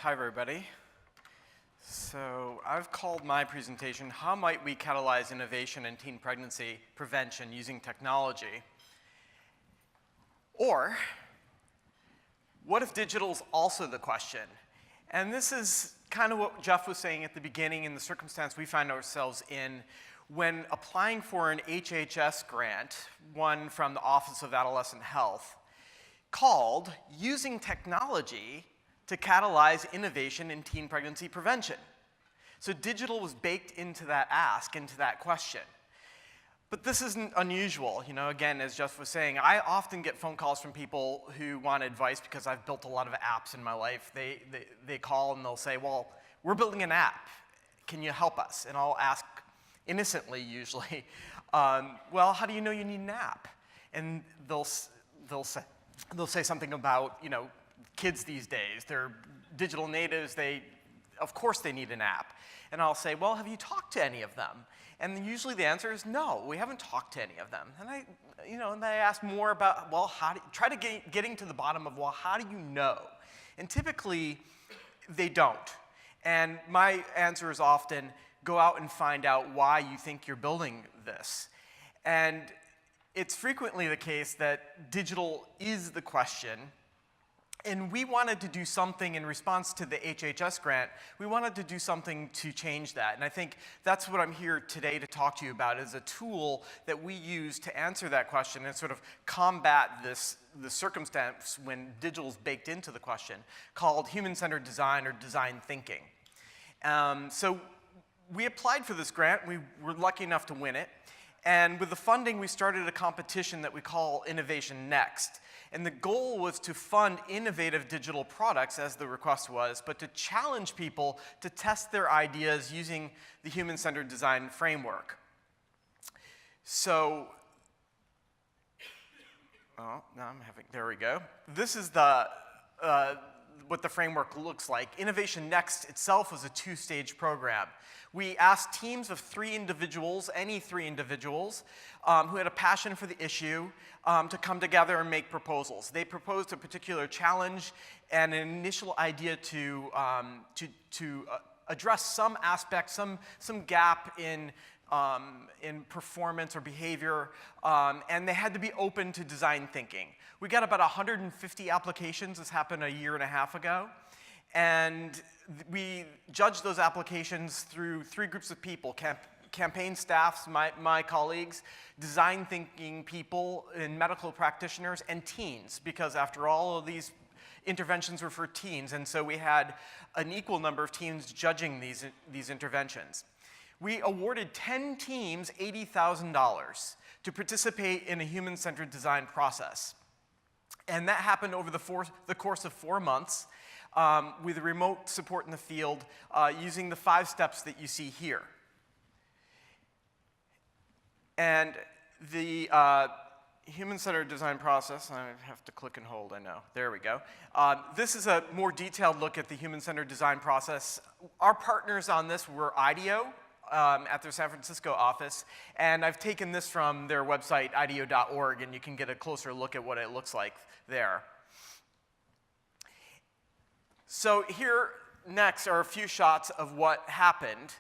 Hi, everybody. So I've called my presentation, How Might We Catalyze Innovation in Teen Pregnancy Prevention Using Technology? Or, what if digital's also the question? And this is kind of what Jeff was saying at the beginning in the circumstance we find ourselves in when applying for an HHS grant, one from the Office of Adolescent Health, called Using Technology to Catalyze Innovation in Teen Pregnancy Prevention. So digital was baked into that ask, into that question. But this isn't unusual. You know, again, as Jeff was saying, I often get phone calls from people who want advice because I've built a lot of apps in my life. They call and they'll say, well, we're building an app. Can you help us? And I'll ask innocently, usually, well, how do you know you need an app? And they'll say something about, you know, kids these days, they're digital natives, of course they need an app. And I'll say, well, have you talked to any of them? And usually the answer is no, we haven't talked to any of them. And I ask more about, well, try to getting to the bottom of, well, how do you know? And typically, they don't. And my answer is often, go out and find out why you think you're building this. And it's frequently the case that digital is the question. And we wanted to do something in response to the HHS grant. We wanted to do something to change that. And I think that's what I'm here today to talk to you about, is a tool that we use to answer that question and sort of combat the circumstance when digital is baked into the question, called Human-Centered Design or Design Thinking. So we applied for this grant. We were lucky enough to win it. And with the funding, we started a competition that we call Innovation Next. And the goal was to fund innovative digital products, as the request was, but to challenge people to test their ideas using the human-centered design framework. So, there we go. This is what the framework looks like. Innovation Next itself was a two-stage program. We asked teams of 3 individuals, any 3 individuals, who had a passion for the issue, to come together and make proposals. They proposed a particular challenge and an initial idea to address some aspect, some gap in performance or behavior, and they had to be open to design thinking. We got about 150 applications. This happened a year and a half ago. And we judged those applications through 3 groups of people: campaign staffs, my colleagues, design thinking people, and medical practitioners, and teens, because after all of these interventions were for teens, and so we had an equal number of teens judging these interventions. We awarded 10 teams $80,000 to participate in a human-centered design process. And that happened over the course of 4 months with remote support in the field using the 5 steps that you see here. And the human-centered design process, I have to click and hold, I know. There we go. This is a more detailed look at the human-centered design process. Our partners on this were IDEO, at their San Francisco office, and I've taken this from their website, ideo.org, and you can get a closer look at what it looks like there. So here next are a few shots of what happened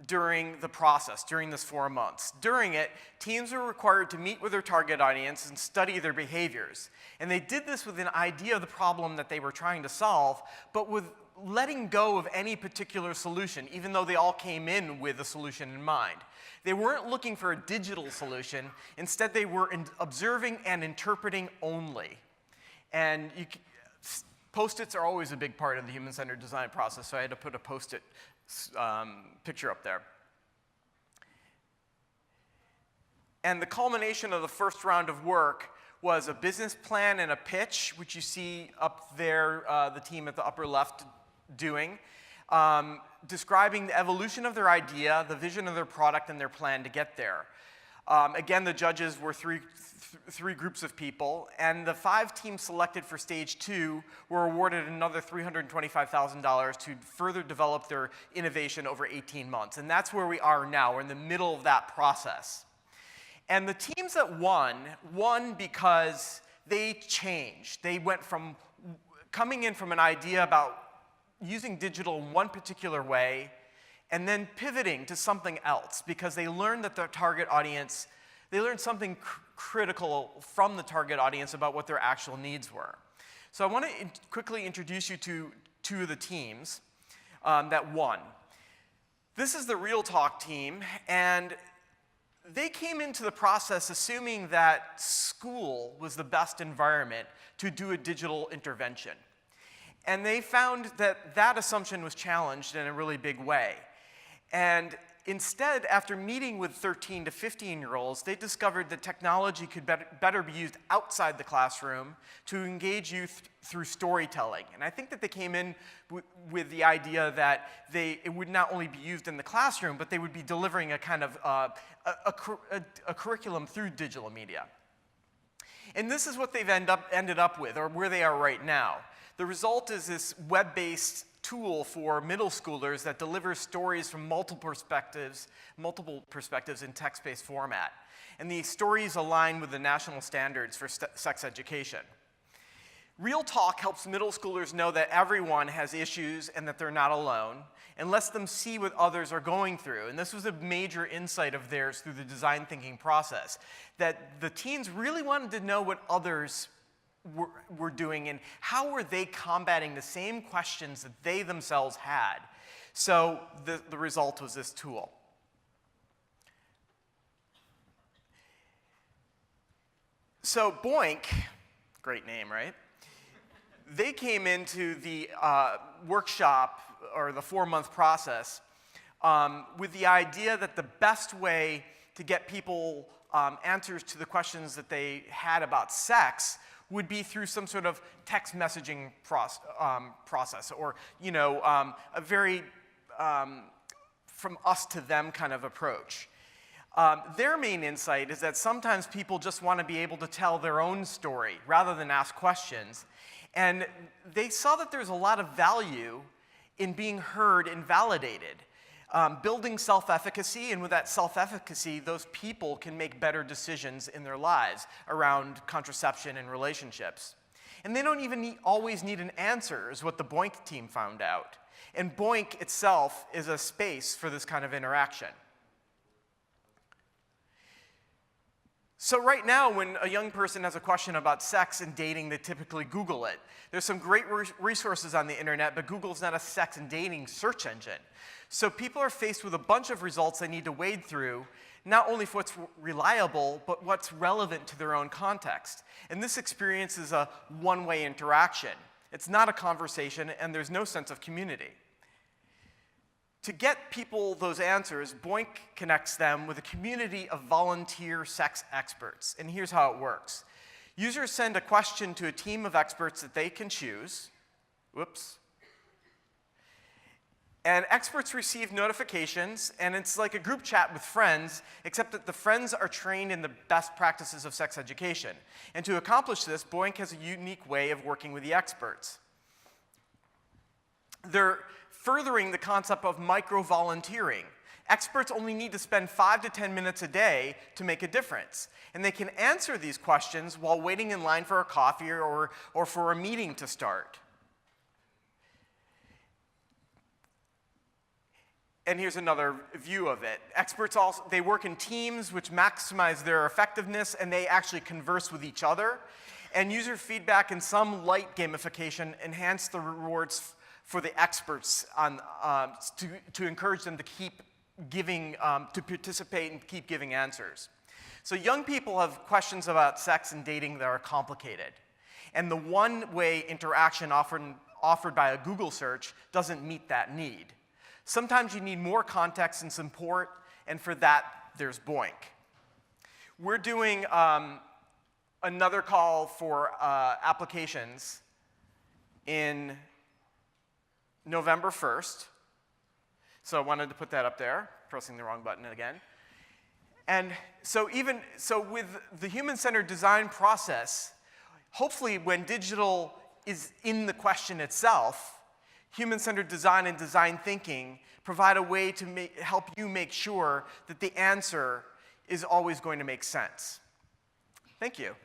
during the process, during this 4 months. During it, teams were required to meet with their target audience and study their behaviors. And they did this with an idea of the problem that they were trying to solve, but with letting go of any particular solution, even though they all came in with a solution in mind. They weren't looking for a digital solution. Instead, they were observing and interpreting only. And Post-its are always a big part of the human-centered design process, so I had to put a Post-it picture up there. And the culmination of the first round of work was a business plan and a pitch, which you see up there, the team at the upper left doing, describing the evolution of their idea, the vision of their product, and their plan to get there. Again, the judges were three groups of people, and the 5 teams selected for stage 2 were awarded another $325,000 to further develop their innovation over 18 months. And that's where we are now. We're in the middle of that process. And the teams that won because they changed. They went from coming in from an idea about using digital in one particular way and then pivoting to something else because they learned that their target audience, they learned something critical from the target audience about what their actual needs were. So I want to quickly introduce you to two of the teams that won. This is the Real Talk team, and they came into the process assuming that school was the best environment to do a digital intervention. And they found that that assumption was challenged in a really big way. And instead, after meeting with 13 to 15-year-olds, they discovered that technology could better be used outside the classroom to engage youth through storytelling. And I think that they came in with the idea that it would not only be used in the classroom, but they would be delivering a kind of a curriculum through digital media. And this is what they've ended up with, or where they are right now. The result is this web-based tool for middle schoolers that delivers stories from multiple perspectives in text-based format. And these stories align with the national standards for sex education. Real Talk helps middle schoolers know that everyone has issues and that they're not alone, and lets them see what others are going through. And this was a major insight of theirs through the design thinking process, that the teens really wanted to know what others were doing and how were they combating the same questions that they themselves had. So the result was this tool. So Boink, great name, right? They came into the workshop or the 4-month process with the idea that the best way to get people answers to the questions that they had about sex would be through some sort of text messaging process, or a very from us to them kind of approach. Their main insight is that sometimes people just want to be able to tell their own story rather than ask questions, and they saw that there's a lot of value in being heard and validated. Building self-efficacy, and with that self-efficacy, those people can make better decisions in their lives around contraception and relationships. And they don't even always need an answer, is what the Boink team found out. And Boink itself is a space for this kind of interaction. So right now, when a young person has a question about sex and dating, they typically Google it. There's some great resources on the internet, but Google's not a sex and dating search engine. So people are faced with a bunch of results they need to wade through, not only for what's reliable, but what's relevant to their own context. And this experience is a one-way interaction. It's not a conversation, and there's no sense of community. To get people those answers, Boink connects them with a community of volunteer sex experts. And here's how it works. Users send a question to a team of experts that they can choose. Whoops. And experts receive notifications, and it's like a group chat with friends, except that the friends are trained in the best practices of sex education. And to accomplish this, Boink has a unique way of working with the experts. They're furthering the concept of micro-volunteering. Experts only need to spend 5 to 10 minutes a day to make a difference. And they can answer these questions while waiting in line for a coffee or for a meeting to start. And here's another view of it. Experts also, they work in teams which maximize their effectiveness, and they actually converse with each other. And user feedback and some light gamification enhance the rewards for the experts to encourage them to keep giving, to participate and keep giving answers. So young people have questions about sex and dating that are complicated. And the one-way interaction offered by a Google search doesn't meet that need. Sometimes you need more context and support, and for that, there's Boink. We're doing another call for applications in November 1st. So I wanted to put that up there, pressing the wrong button again. And so with the human-centered design process, hopefully when digital is in the question itself, human-centered design and design thinking provide a way to help you make sure that the answer is always going to make sense. Thank you.